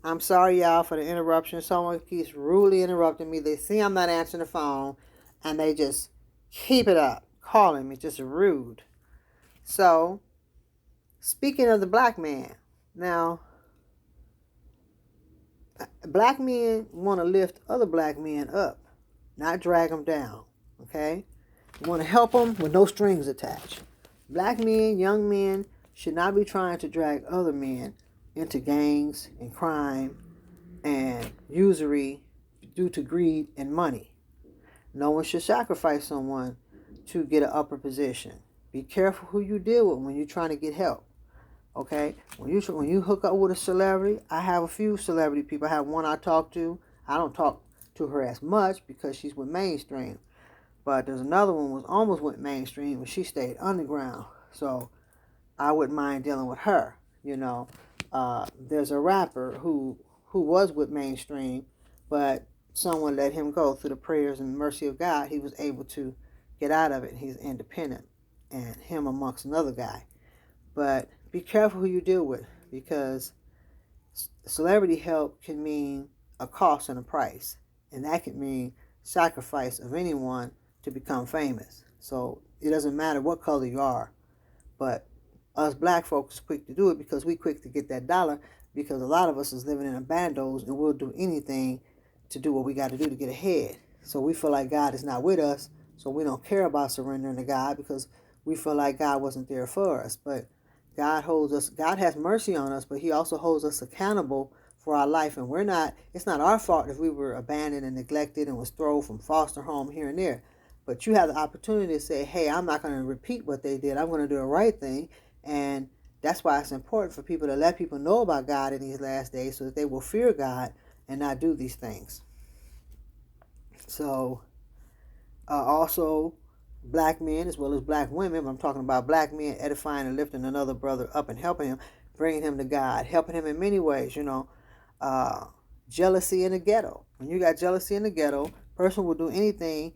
I'm sorry, y'all, for the interruption. Someone keeps rudely interrupting me. They see I'm not answering the phone, and they just keep it up, calling me. Just rude. So, speaking of the black man, now, black men want to lift other black men up, not drag them down. Okay? You want to help them with no strings attached. Black men, young men, should not be trying to drag other men into gangs and crime and usury due to greed and money. No one should sacrifice someone to get an upper position. Be careful who you deal with when you're trying to get help. Okay, when you hook up with a celebrity, I have a few celebrity people. I have one I talk to. I don't talk to her as much because she's with mainstream. But there's another one was almost went mainstream, but she stayed underground. So I wouldn't mind dealing with her. There's a rapper who was with mainstream, but someone let him go through the prayers and mercy of God. He was able to get out of it. He's independent, and him amongst another guy. But be careful who you deal with, because celebrity help can mean a cost and a price, and that can mean sacrifice of anyone to become famous. So it doesn't matter what color you are, but us black folks are quick to do it because we quick to get that dollar, because a lot of us is living in a bandos and we'll do anything to do what we got to do to get ahead. So we feel like God is not with us, so we don't care about surrendering to God because we feel like God wasn't there for us. But God holds us, God has mercy on us, but he also holds us accountable for our life. And it's not our fault if we were abandoned and neglected and was thrown from foster home here and there. But you have the opportunity to say, hey, I'm not going to repeat what they did. I'm going to do the right thing. And that's why it's important for people to let people know about God in these last days so that they will fear God and not do these things. So, also, black men as well as black women, I'm talking about black men edifying and lifting another brother up and helping him, bringing him to God, helping him in many ways, jealousy in the ghetto. When you got jealousy in the ghetto, person will do anything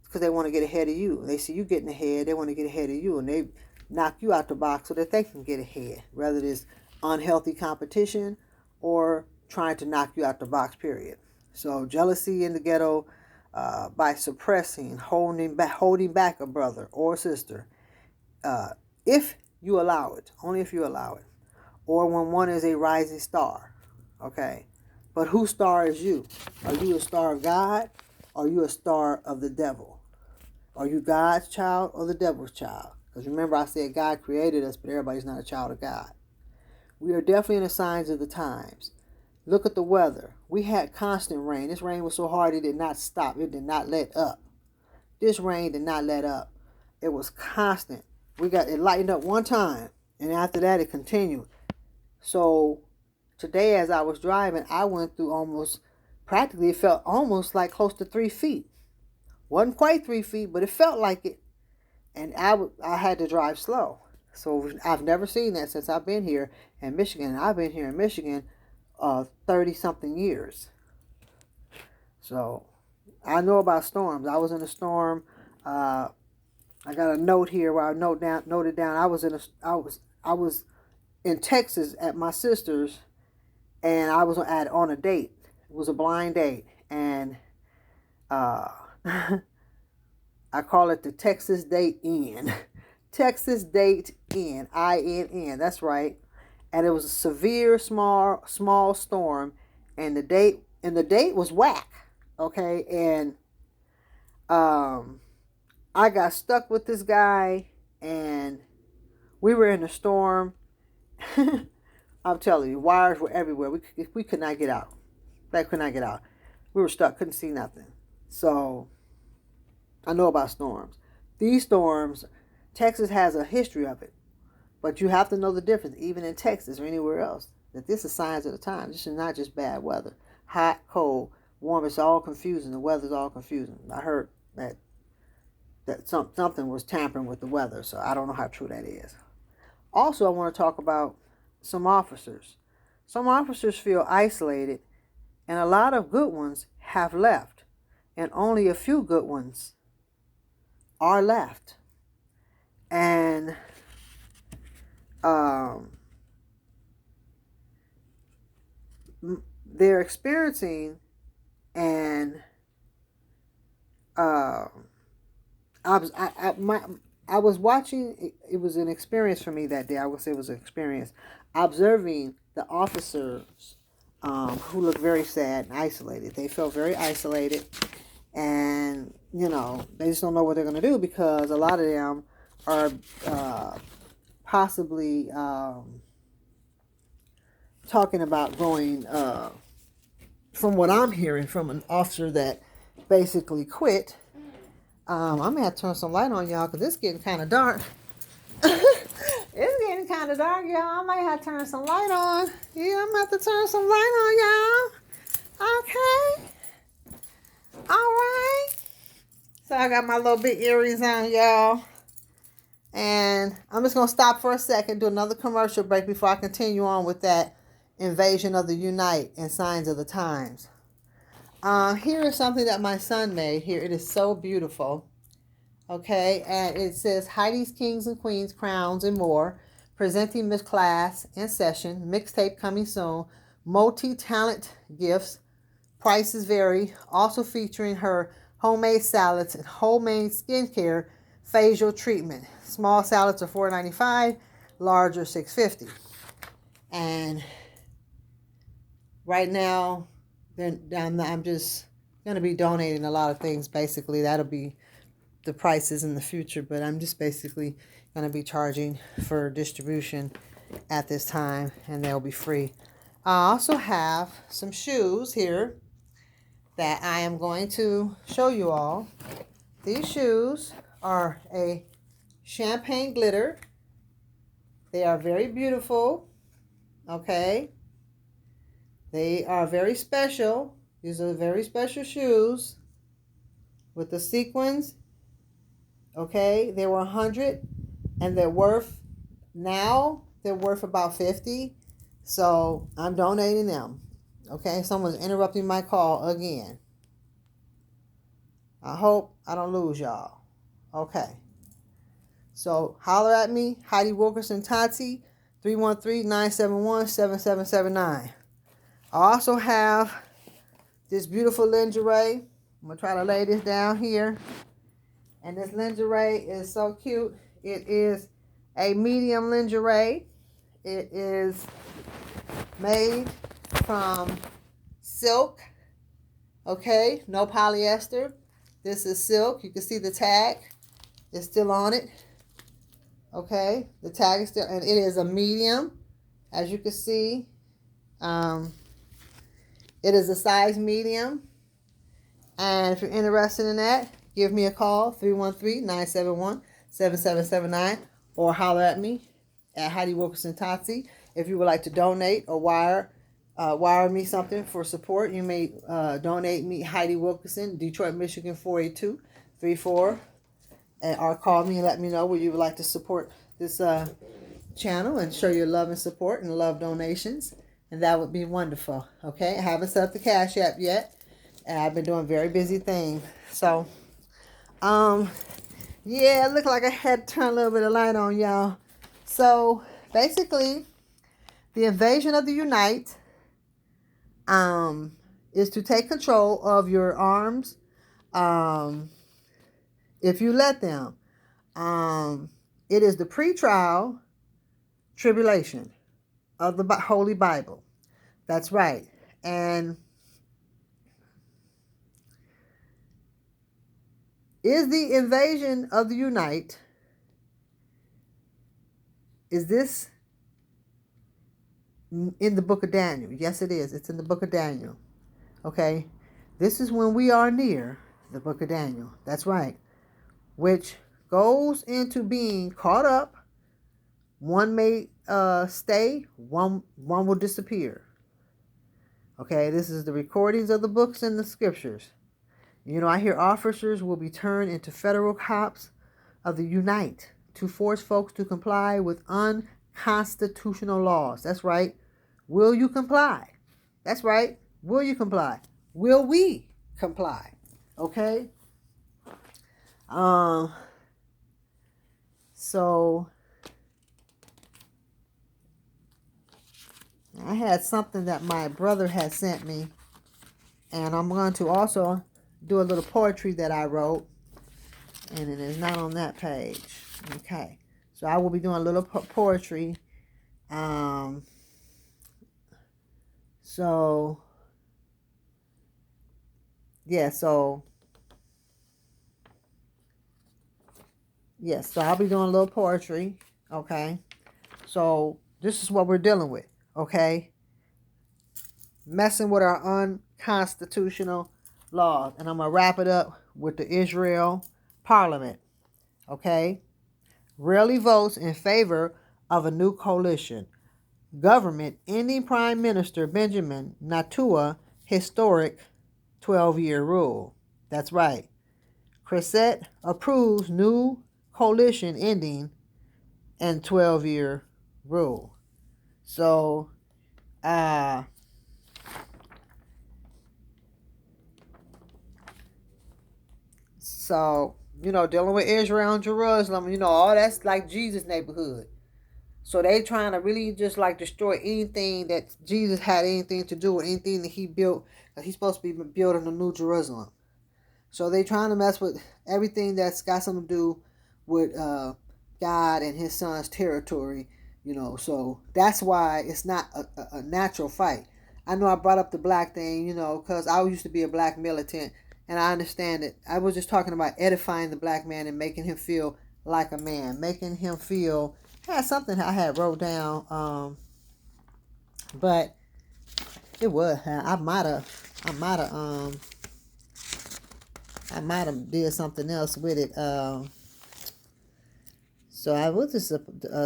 because they want to get ahead of you. They see you getting ahead, they want to get ahead of you, and they knock you out the box so that they can get ahead, whether it is unhealthy competition or trying to knock you out the box, period. So jealousy in the ghetto, by suppressing, holding back a brother or sister, if you allow it, only if you allow it, or when one is a rising star, okay? But whose star is you? Are you a star of God, or are you a star of the devil? Are you God's child or the devil's child? Because remember I said God created us, but everybody's not a child of God. We are definitely in the signs of the times. Look at the weather. We had constant rain. This rain was so hard it did not stop. It did not let up. This rain did not let up. It was constant. It lightened up one time, and after that it continued. So today as I was driving, I went through it felt almost like close to 3 feet. Wasn't quite 3 feet, but it felt like it. And I had to drive slow. So I've never seen that since I've been here in Michigan. I've been here in Michigan 30-something years. So I know about storms. I was in a storm. I got a note here where I noted down. I was in Texas at my sister's, and I was on a date. It was a blind date, and I call it the Texas Date Inn. Texas Date Inn, INN. That's right. And it was a severe small storm, and the date was whack. Okay, and I got stuck with this guy, and we were in a storm. I'm telling you, wires were everywhere. We could not get out. They could not get out. We were stuck, couldn't see nothing. So I know about storms. These storms, Texas has a history of it. But you have to know the difference, even in Texas or anywhere else, that this is signs of the time. This is not just bad weather. Hot, cold, warm, it's all confusing. The weather's all confusing. I heard that something was tampering with the weather, so I don't know how true that is. Also, I want to talk about some officers. Some officers feel isolated, and a lot of good ones have left, and only a few good ones are left. And they're experiencing and I was watching. It was an experience for me that day. I would say it was an experience observing the officers who looked very sad and isolated. They felt very isolated, and they just don't know what they're going to do because a lot of them are possibly talking about going. From what I'm hearing from an officer that basically quit. I'm gonna have to turn some light on y'all because it's getting kind of dark. It's getting kind of dark, y'all. I might have to turn some light on. Yeah, I'm gonna have to turn some light on, y'all. Okay. All right. So I got my little big earrings on, y'all. And I'm just gonna stop for a second, do another commercial break before I continue on with that invasion of the Unite and signs of the times. Here is something that my son made here. It is so beautiful. Okay, and it says Heidi's Kings and Queens, Crowns, and More. Presenting Miss Class in session. Mixtape coming soon. Multi-talent gifts. Prices vary. Also featuring her homemade salads and homemade skincare facial treatment. Small salads are $4.95. Large are $6.50. And right now, I'm just going to be donating a lot of things. Basically, that'll be the prices in the future, but I'm just basically going to be charging for distribution at this time, and they'll be free. I also have some shoes here that I am going to show you all. These shoes are a champagne glitter. They are very beautiful. Okay. They are very special. These are very special shoes with the sequins. Okay, they were 100 and they're worth about 50. So I'm donating them. Okay, someone's interrupting my call again. I hope I don't lose y'all. Okay. So holler at me, Heidi Wilkerson Tati, 313-971-7779. I also have this beautiful lingerie. I'm going to try to lay this down here. And this lingerie is so cute. It is a medium lingerie. It is made from silk. Okay, no polyester. This is silk. You can see the tag. It's still on it. Okay, the tag is still, and it is a medium. As you can see, it is a size medium. And if you're interested in that, give me a call, 313-971-7779, or holler at me at Heidi Wilkerson Totsi. If you would like to donate or wire me something for support, you may donate me Heidi Wilkerson, Detroit, Michigan, 48234, or call me and let me know where you would like to support this channel and show your love and support and love donations, and that would be wonderful. Okay, I haven't set up the Cash App yet, and I've been doing very busy things. So, yeah, it looked like I had to turn a little bit of light on, y'all. So, basically, the invasion of the Unite is to take control of your arms if you let them. It is the pre-trial tribulation of the Holy Bible. That's right. And is the invasion of the Unite, is this in the book of Daniel? Yes, it is. It's in the book of Daniel. Okay. This is when we are near the book of Daniel. That's right. Which goes into being caught up. One may stay, one will disappear. Okay, this is the recordings of the books and the scriptures. I hear officers will be turned into federal cops of the Unite to force folks to comply with unconstitutional laws. That's right. Will you comply? That's right. Will you comply? Will we comply? Okay? So I had something that my brother had sent me, and I'm going to also do a little poetry that I wrote, and it is not on that page. Okay, so I will be doing a little poetry. So yeah, so yes, so I'll be doing a little poetry. Okay, so this is what we're dealing with. Okay, messing with our unconstitutional laws, and I'm gonna wrap it up with the Israel Parliament. Okay, rarely votes in favor of a new coalition government ending Prime Minister Benjamin Netanyahu historic 12-year rule. That's right. Cresset approves new coalition ending and 12-year rule. So, dealing with Israel and Jerusalem, all that's like Jesus' neighborhood. So they trying to really just like destroy anything that Jesus had anything to do with, anything that he built, because he's supposed to be building a new Jerusalem. So they trying to mess with everything that's got something to do with God and his son's territory, So that's why it's not a natural fight. I know I brought up the black thing, because I used to be a black militant, and I understand it. I was just talking about edifying the black man and making him feel like a man, making him feel. I had something I had wrote down, but it was I might have did something else with it. So I will just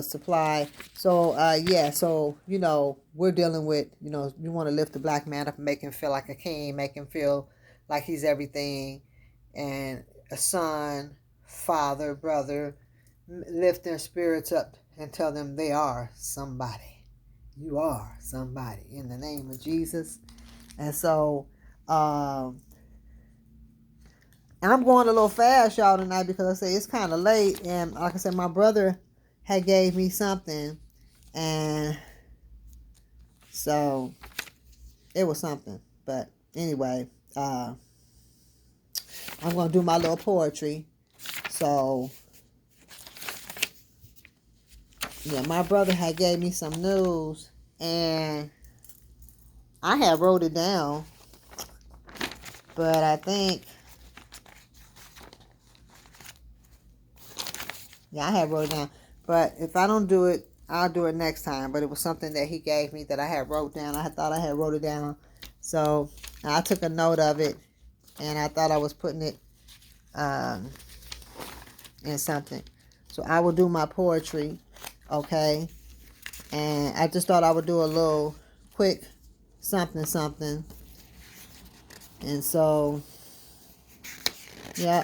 supply. So yeah. So we're dealing with you want to lift the black man up and make him feel like a king, make him feel like he's everything, and a son, father, brother, lift their spirits up and tell them they are somebody. You are somebody in the name of Jesus. And so and I'm going a little fast, y'all, tonight, because I say it's kind of late. And like I said, my brother had gave me something. And so it was something. But anyway, I'm going to do my little poetry. So, yeah, my brother had gave me some news. And I had wrote it down. But I think... Yeah, I had wrote it down. But if I don't do it, I'll do it next time. But it was something that he gave me that I had wrote down. I thought I had wrote it down. So I took a note of it. And I thought I was putting it in something. So I will do my poetry. Okay. And I just thought I would do a little quick something. And so, yeah.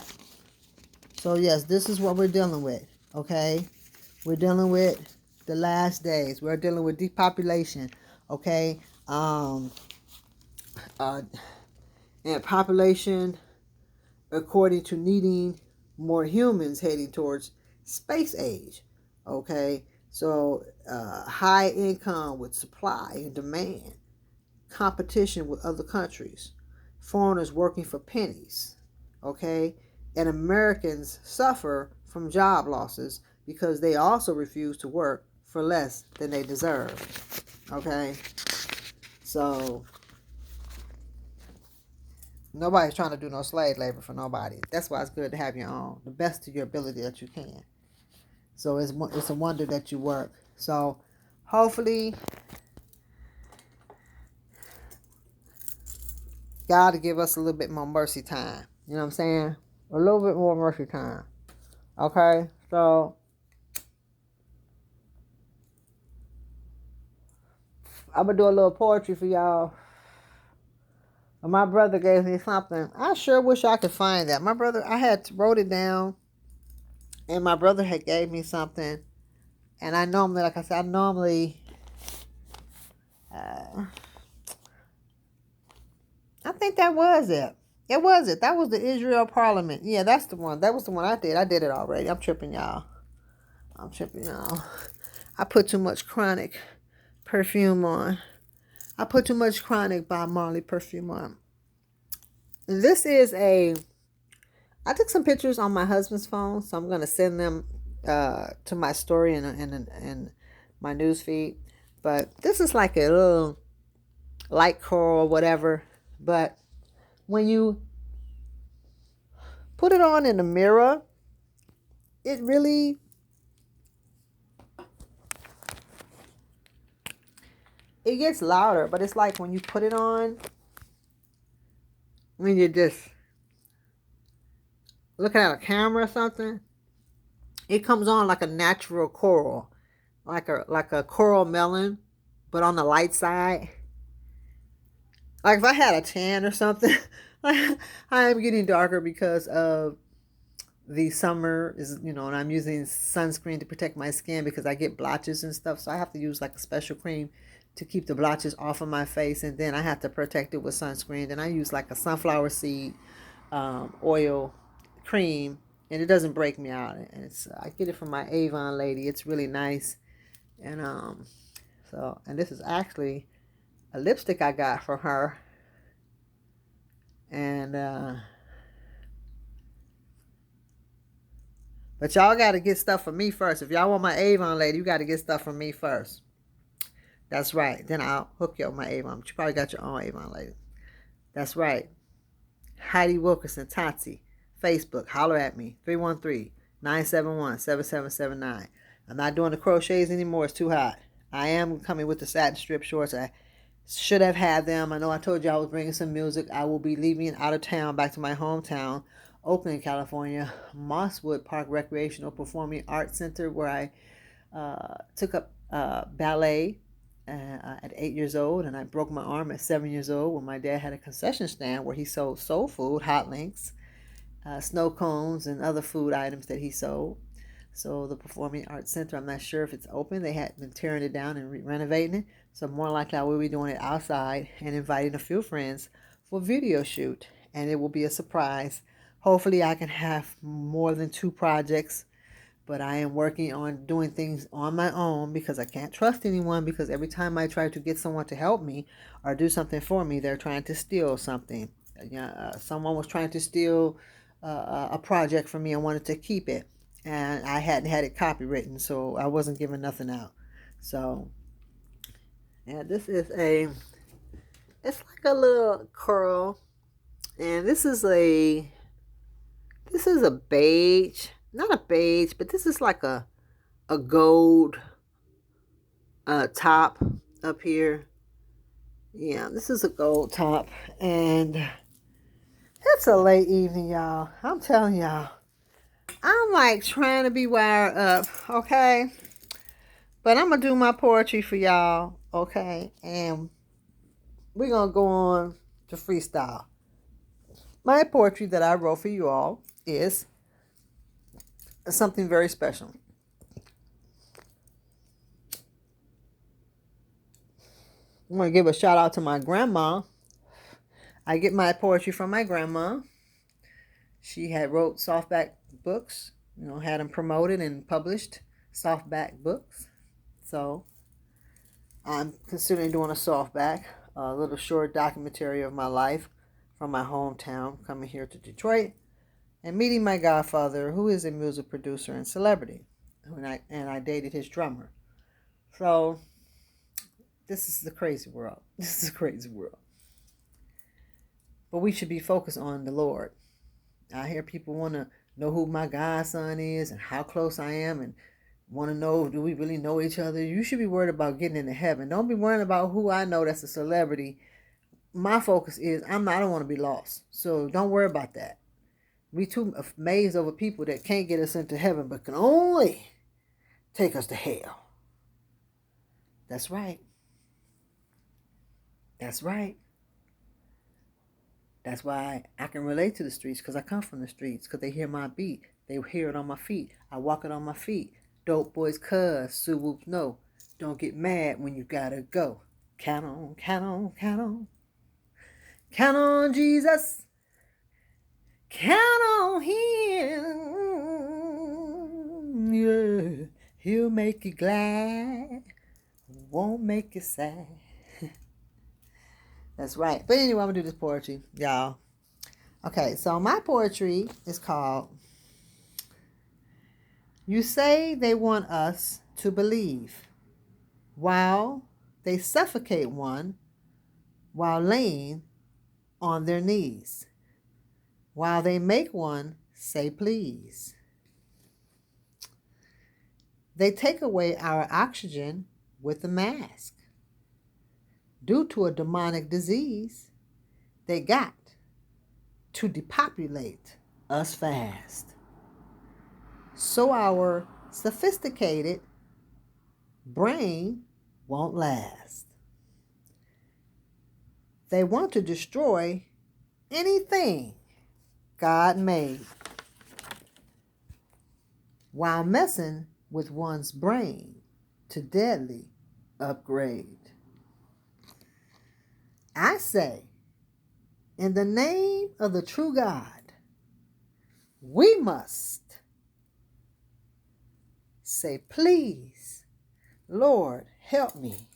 So yes, this is what we're dealing with. Okay, we're dealing with the last days. We're dealing with depopulation. Okay, and population, according to needing more humans heading towards space age. Okay, so high income with supply and demand, competition with other countries, foreigners working for pennies. Okay, and Americans suffer from job losses because they also refuse to work for less than they deserve. Okay? So, nobody's trying to do no slave labor for nobody. That's why it's good to have your own, the best of your ability that you can. So, it's a wonder that you work. So, hopefully, God will give us a little bit more mercy time. You know what I'm saying? A little bit more mercy time. Okay? So, I'm going to do a little poetry for y'all. My brother gave me something. I sure wish I could find that. My brother, I had wrote it down. And my brother had gave me something. And I normally, like I said, I think that was it. It was it. That was the Israel Parliament. Yeah, that's the one. That was the one I did. I did it already. I'm tripping, y'all. I put too much chronic perfume on. I put too much chronic by Marley perfume on. This is I took some pictures on my husband's phone, so I'm gonna send them to my story and my news feed. But this is like a little light coral or whatever. But when you put it on in the mirror, it really it gets louder. But it's like when you put it on, when you're just looking at a camera or something, it comes on like a natural coral, like a coral melon, but on the light side. Like if I had a tan or something, I am getting darker because of the summer is, and I'm using sunscreen to protect my skin because I get blotches and stuff. So I have to use like a special cream to keep the blotches off of my face, and then I have to protect it with sunscreen. Then I use like a sunflower seed oil cream, and it doesn't break me out. And it's I get it from my Avon lady. It's really nice, and and this is actually a lipstick I got from her, and but y'all got to get stuff from me first. If y'all want my Avon lady, you got to get stuff from me first. That's right. Then I'll hook you up with my Avon. But you probably got your own Avon lady. That's right. Heidi Wilkerson, Tatsi, Facebook. Holler at me. 313-971-7779. I'm not doing the crochets anymore. It's too hot. I am coming with the satin strip shorts. I should have had them. I know I told you I was bringing some music. I will be leaving out of town back to my hometown, Oakland, California, Mosswood Park Recreational Performing Arts Center, where I took up ballet at 8 years old, and I broke my arm at 7 years old when my dad had a concession stand where he sold soul food, hot links, snow cones, and other food items that he sold. So the Performing Arts Center, I'm not sure if it's open. They had been tearing it down and renovating it. So more likely I will be doing it outside and inviting a few friends for a video shoot. And it will be a surprise. Hopefully I can have more than 2 projects. But I am working on doing things on my own because I can't trust anyone, because every time I try to get someone to help me or do something for me, they're trying to steal something. Someone was trying to steal a project from me and wanted to keep it. And I hadn't had it copywritten, so I wasn't giving nothing out. So, yeah, it's like a little curl. And this is a beige, not a beige, but this is like a gold top up here. Yeah, this is a gold top, and it's a late evening, y'all. I'm telling y'all, I'm like trying to be wired up, okay? But I'm gonna do my poetry for y'all, okay? And we're gonna go on to freestyle. My poetry that I wrote for you all is something very special. I'm going to give a shout out to my grandma. I get my poetry from my grandma. She had wrote softback books, had them promoted and published, softback books. So I'm considering doing a softback, a little short documentary of my life from my hometown, coming here to Detroit and meeting my godfather, who is a music producer and celebrity, and I dated his drummer. So this is the crazy world. This is a crazy world. But we should be focused on the Lord. I hear people want to know who my godson is and how close I am, and want to know, do we really know each other? You should be worried about getting into heaven. Don't be worrying about who I know that's a celebrity. My focus is I don't want to be lost. So don't worry about that. We too amazed over people that can't get us into heaven but can only take us to hell. That's right. That's right. That's why I can relate to the streets, because I come from the streets, because they hear my beat. They hear it on my feet. I walk it on my feet. Dope boys cuz, Sue Whoops no. Don't get mad when you gotta go. Count on, count on, count on. Count on Jesus. Count on him. Yeah. He'll make you glad. Won't make you sad. That's right. But anyway, I'm going to do this poetry, y'all. Okay, so my poetry is called You Say They Want Us to Believe, while they suffocate one while laying on their knees, while they make one say please. They take away our oxygen with a mask. Due to a demonic disease, they got to depopulate us fast. So our sophisticated brain won't last. They want to destroy anything God made while messing with one's brain to deadly upgrade. I say, in the name of the true God, we must say, please, Lord, help me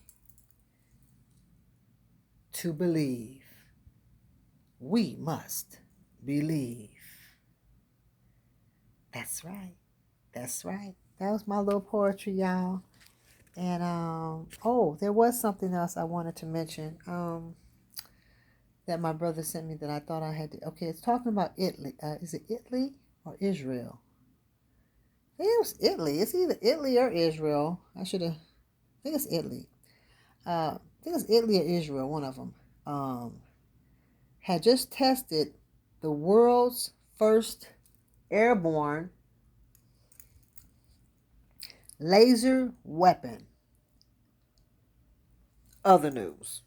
to believe. We must believe. That's right. That's right. That was my little poetry, y'all. And there was something else I wanted to mention. That my brother sent me that I thought I had to. Okay, it's talking about Italy. Is it Italy or Israel? I think it was Italy. It's either Italy or Israel. I think it's Italy. I think it's Italy or Israel. One of them. Had just tested the world's first airborne laser weapon. Other news.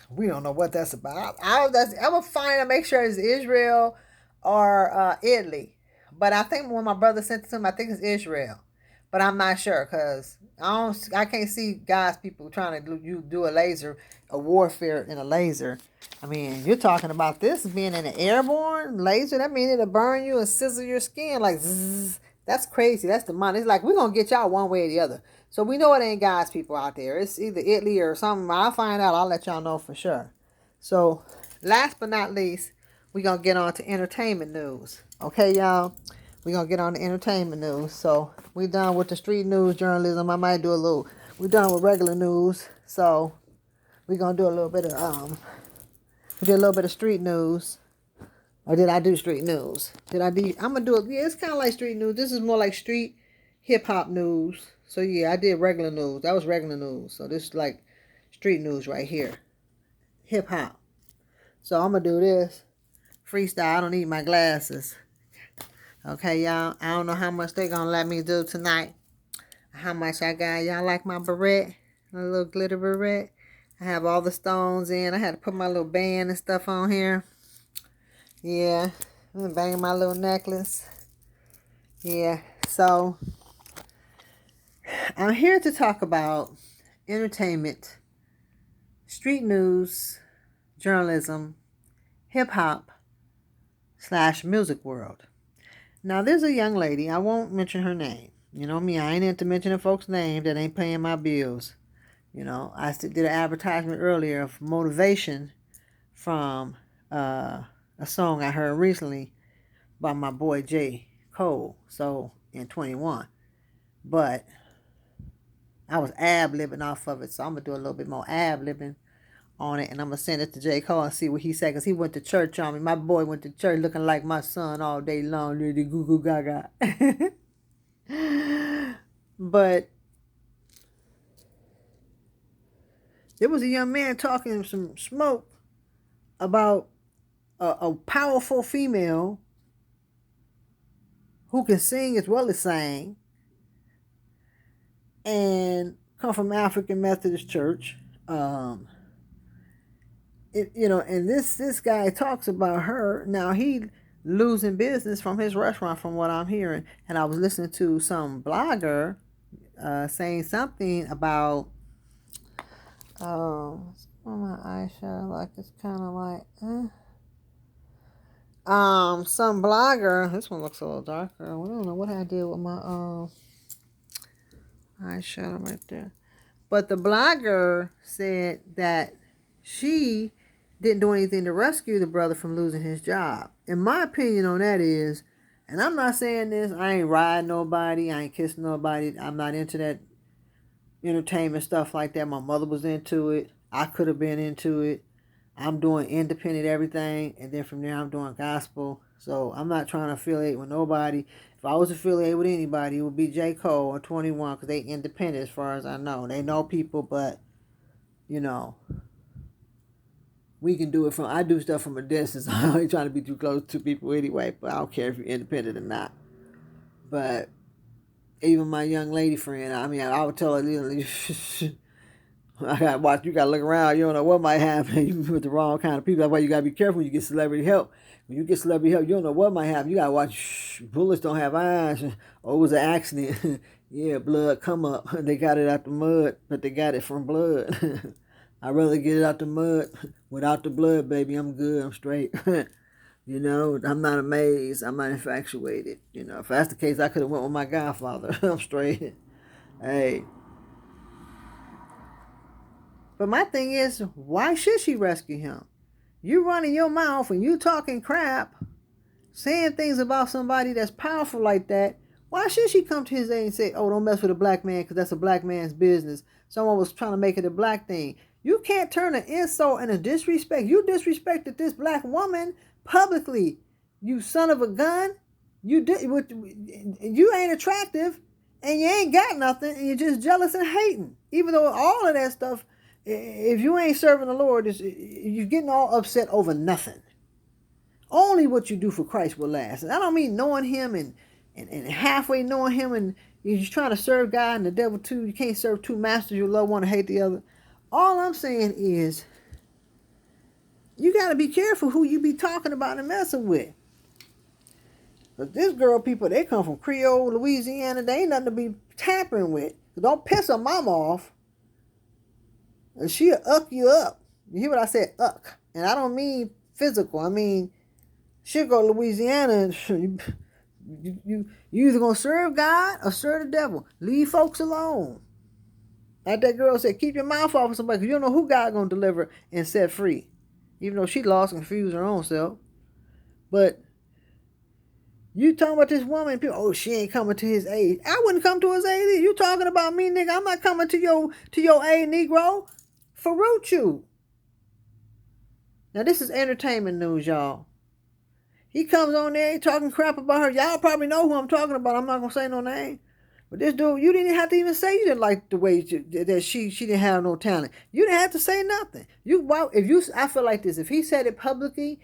We don't know what that's about. I'm gonna find out, make sure it's Israel or Italy. But I think when my brother sent it to him, I think it's Israel. But I'm not sure because I can't see God's people trying to do a warfare in a laser. I mean, you're talking about this being in an airborne laser. That means it'll burn you and sizzle your skin like zzz. That's crazy. That's demonic. It's like we're gonna get y'all one way or the other. So we know it ain't God's people out there. It's either Italy or something. I'll find out. I'll let y'all know for sure. So last but not least, we're gonna get on to entertainment news. Okay, y'all? We're gonna get on to entertainment news. So we done with the street news journalism. I might do we're done with regular news. So we're gonna do a little bit of we did a little bit of street news. Or did I do street news? I'm gonna do it. Yeah, it's kind of like street news. This is more like street hip hop news. So yeah, I did regular news. That was regular news. So this is like street news right here. Hip hop. So I'm gonna do this freestyle. I don't need my glasses. Okay, y'all. I don't know how much they gonna let me do tonight. How much I got. Y'all like my beret? My little glitter beret. I have all the stones in. I had to put my little band and stuff on here. Yeah. I'm banging my little necklace. Yeah. So I'm here to talk about entertainment, street news, journalism, hip hop / music world. Now there's a young lady. I won't mention her name. You know me, I ain't into mentioning folks' names that ain't paying my bills. You know, I did an advertisement earlier of motivation from a song I heard recently by my boy J. Cole. So in 21. But I was ad-libbing off of it, so I'm going to do a little bit more ad-libbing on it, and I'm going to send it to J. Cole and see what he said, because he went to church on me. My boy went to church looking like my son all day long, really goo-goo gaga. But there was a young man talking some smoke about a powerful female who can sing as well as sing and come from African Methodist Church. And this guy talks about her. Now he losing business from his restaurant, from what I'm hearing. And I was listening to some blogger saying something about on my eyeshadow, like it's kind of like some blogger. This one looks a little darker. I don't know what I did with my eyeshadow right there. But the blogger said that she didn't do anything to rescue the brother from losing his job. And my opinion on that is, and I'm not saying this, I ain't riding nobody, I ain't kissing nobody, I'm not into that entertainment stuff like that. My mother was into it. I could have been into it. I'm doing independent everything, and then from there I'm doing gospel. So I'm not trying to affiliate with nobody. If I was affiliated with anybody, it would be J. Cole or 21 because they independent as far as I know. They know people, but, you know, we can do it from, I do stuff from a distance. I ain't trying to be too close to people anyway, but I don't care if you're independent or not. But even my young lady friend, I mean, I would tell her, you know, I gotta watch. You gotta look around. You don't know what might happen. You with the wrong kind of people. That's why you gotta be careful when you get celebrity help. When you get celebrity help, you don't know what might happen. You gotta watch. Bullets don't have eyes. Oh, it was an accident. Yeah, blood come up. They got it out the mud, but they got it from blood. I'd rather get it out the mud without the blood, baby. I'm good. I'm straight. You know, I'm not amazed. I'm not infatuated. You know, if that's the case, I could have went with my godfather. I'm straight. Hey. But my thing is, why should she rescue him? You running your mouth and you talking crap, saying things about somebody that's powerful like that. Why should she come to his aid and say, oh, don't mess with a black man because that's a black man's business. Someone was trying to make it a black thing. You can't turn an insult and a disrespect. You disrespected this black woman publicly. You son of a gun. You ain't attractive and you ain't got nothing and you're just jealous and hating. Even though all of that stuff, if you ain't serving the Lord, you're getting all upset over nothing. Only what you do for Christ will last. And I don't mean knowing him and halfway knowing him and you're just trying to serve God and the devil too. You can't serve two masters. You love one and hate the other. All I'm saying is you got to be careful who you be talking about and messing with. But this girl people, they come from Creole, Louisiana. They ain't nothing to be tampering with. So don't piss her mama off. And she'll uck you up. You hear what I said? Uck. And I don't mean physical. I mean, she'll go to Louisiana and you either going to serve God or serve the devil. Leave folks alone. Like that girl said, keep your mouth off of somebody because you don't know who God going to deliver and set free. Even though she lost and confused her own self. But you talking about this woman, people, oh, she ain't coming to his aid. I wouldn't come to his aid either. You talking about me, nigga. I'm not coming to your aid, Negro. Faroot you. Now, this is entertainment news, y'all. He comes on there, he talking crap about her. Y'all probably know who I'm talking about. I'm not going to say no name. But this dude, you didn't have to even say you didn't like the way that she didn't have no talent. You didn't have to say nothing. I feel like this. If he said it publicly,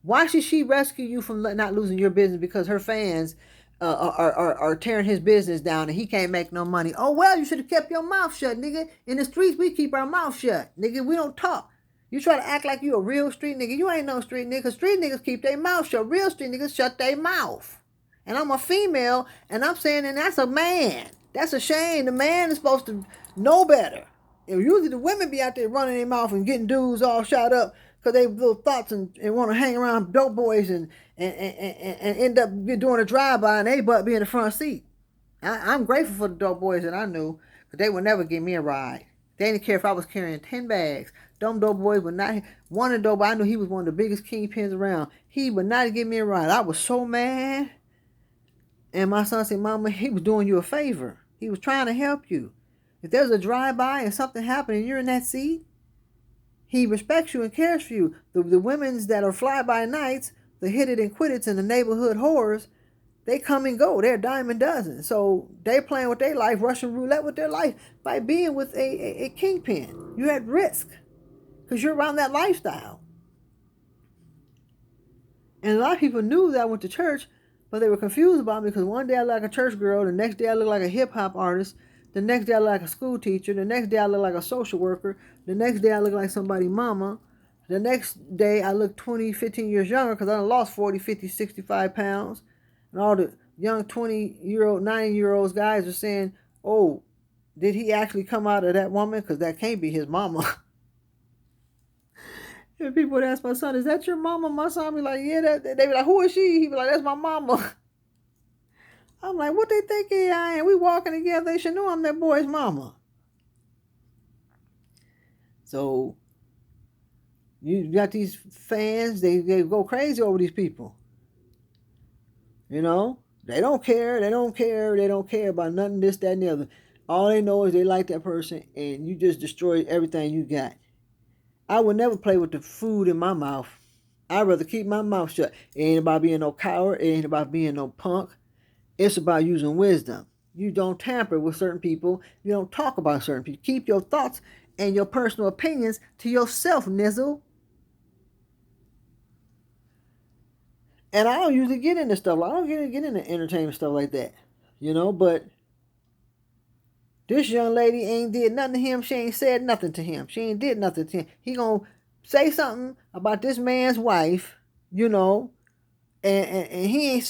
why should she rescue you from not losing your business because her fans are tearing his business down and he can't make no money? Oh, well, you should have kept your mouth shut, nigga. In the streets, we keep our mouth shut. Nigga, we don't talk. You try to act like you a real street nigga. You ain't no street nigga. Street niggas keep their mouth shut. Real street niggas shut their mouth. And I'm a female, and I'm saying, and that's a man. That's a shame. The man is supposed to know better. And usually the women be out there running their mouth and getting dudes all shot up because they have little thoughts and want to hang around dope boys and end up doing a drive-by and they butt be in the front seat. I'm grateful for the dope boys that I knew because they would never give me a ride. They didn't care if I was carrying 10 bags. Dumb dope boys would not. One of the dope boys, I knew he was one of the biggest kingpins around. He would not give me a ride. I was so mad. And my son said, Mama, he was doing you a favor. He was trying to help you. If there's a drive-by and something happened and you're in that seat, he respects you and cares for you. The women's that are fly-by-nights, the hit it and quit it's and the neighborhood whores, they come and go. They're a dime a dozen. So they're playing with their life, Russian roulette with their life by being with a kingpin. You're at risk because you're around that lifestyle. And a lot of people knew that I went to church, but they were confused about me because one day I look like a church girl, the next day I look like a hip-hop artist, the next day I look like a school teacher, the next day I look like a social worker, the next day I look like somebody's mama, the next day I look 20, 15 years younger because I lost 40, 50, 65 pounds. And all the young 20-year-old, 9-year-olds guys are saying, oh, did he actually come out of that woman? Because that can't be his mama. And people would ask my son, is that your mama? My son be like, yeah. They be like, who is she? He be like, that's my mama. I'm like, what they think I am? We walking together. They should know I'm that boy's mama. So You got these fans, they go crazy over these people. You know? They don't care, they don't care, they don't care about nothing, this, that, and the other. All they know is they like that person, and you just destroy everything you got. I would never play with the food in my mouth. I'd rather keep my mouth shut. It ain't about being no coward. It ain't about being no punk. It's about using wisdom. You don't tamper with certain people. You don't talk about certain people. Keep your thoughts and your personal opinions to yourself, Nizzle. And I don't usually get into stuff. I don't get into entertainment stuff like that. But this young lady ain't did nothing to him. She ain't said nothing to him. She ain't did nothing to him. He gonna say something about this man's wife, you know, and he ain't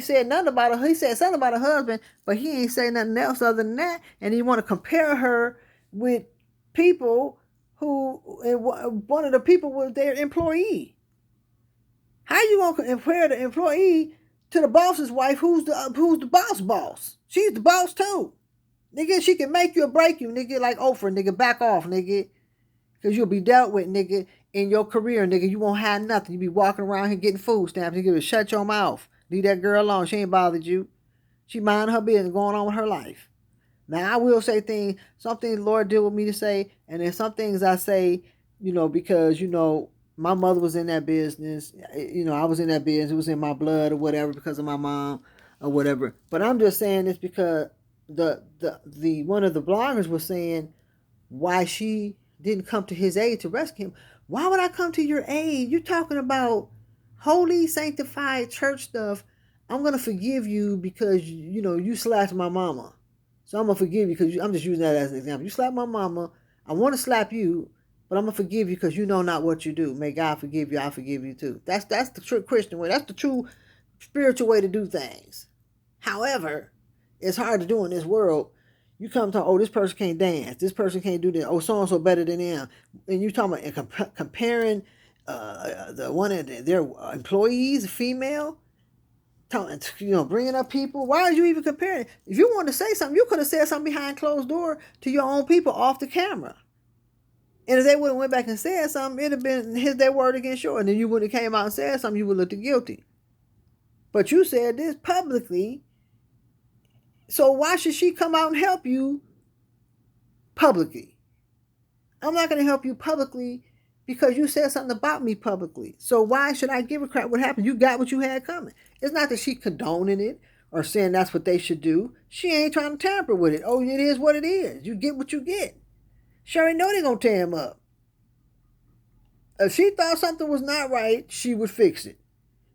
said nothing about her. He said something about her husband, but he ain't say nothing else other than that. And he want to compare her with people who one of the people was their employee. How you gonna compare the employee to the boss's wife, who's the boss? She's the boss too. Nigga, she can make you or break you, nigga, like Oprah, nigga, back off, nigga. Because you'll be dealt with, nigga, in your career, nigga. You won't have nothing. You be walking around here getting food stamps. Nigga, shut your mouth. Leave that girl alone. She ain't bothered you. She mind her business, going on with her life. Now, I will say some things the Lord did with me to say, and then some things I say, because, my mother was in that business. I was in that business. It was in my blood or whatever because of my mom or whatever. But I'm just saying this because the one of the bloggers was saying why she didn't come to his aid to rescue him. Why would I come to your aid? You're talking about holy, sanctified church stuff. I'm gonna forgive you because you slapped my mama. So I'm gonna forgive you because I'm just using that as an example. You slapped my mama. I want to slap you, but I'm gonna forgive you because you know not what you do. May God forgive you. I forgive you too. That's the true Christian way. That's the true spiritual way to do things. However, it's hard to do in this world. You come to, this person can't dance, this person can't do this, so and so better than them, and you talking about comparing the one of their employees, female, bringing up people. Why are you even comparing? If you wanted to say something, you could have said something behind closed door to your own people off the camera. And if they would have went back and said something, it'd have been their word against yours, and then you would have came out and said something, you would have looked guilty. But you said this publicly. So why should she come out and help you publicly? I'm not going to help you publicly because you said something about me publicly. So why should I give a crap what happened? You got what you had coming. It's not that she condoning it or saying that's what they should do. She ain't trying to tamper with it. Oh, it is what it is. You get what you get. She already know they going to tear him up. If she thought something was not right, she would fix it.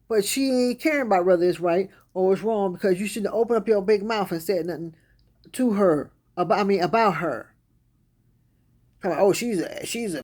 But she ain't caring about whether it's right or it's wrong because you shouldn't open up your big mouth and said nothing to her about her. Come on, she's a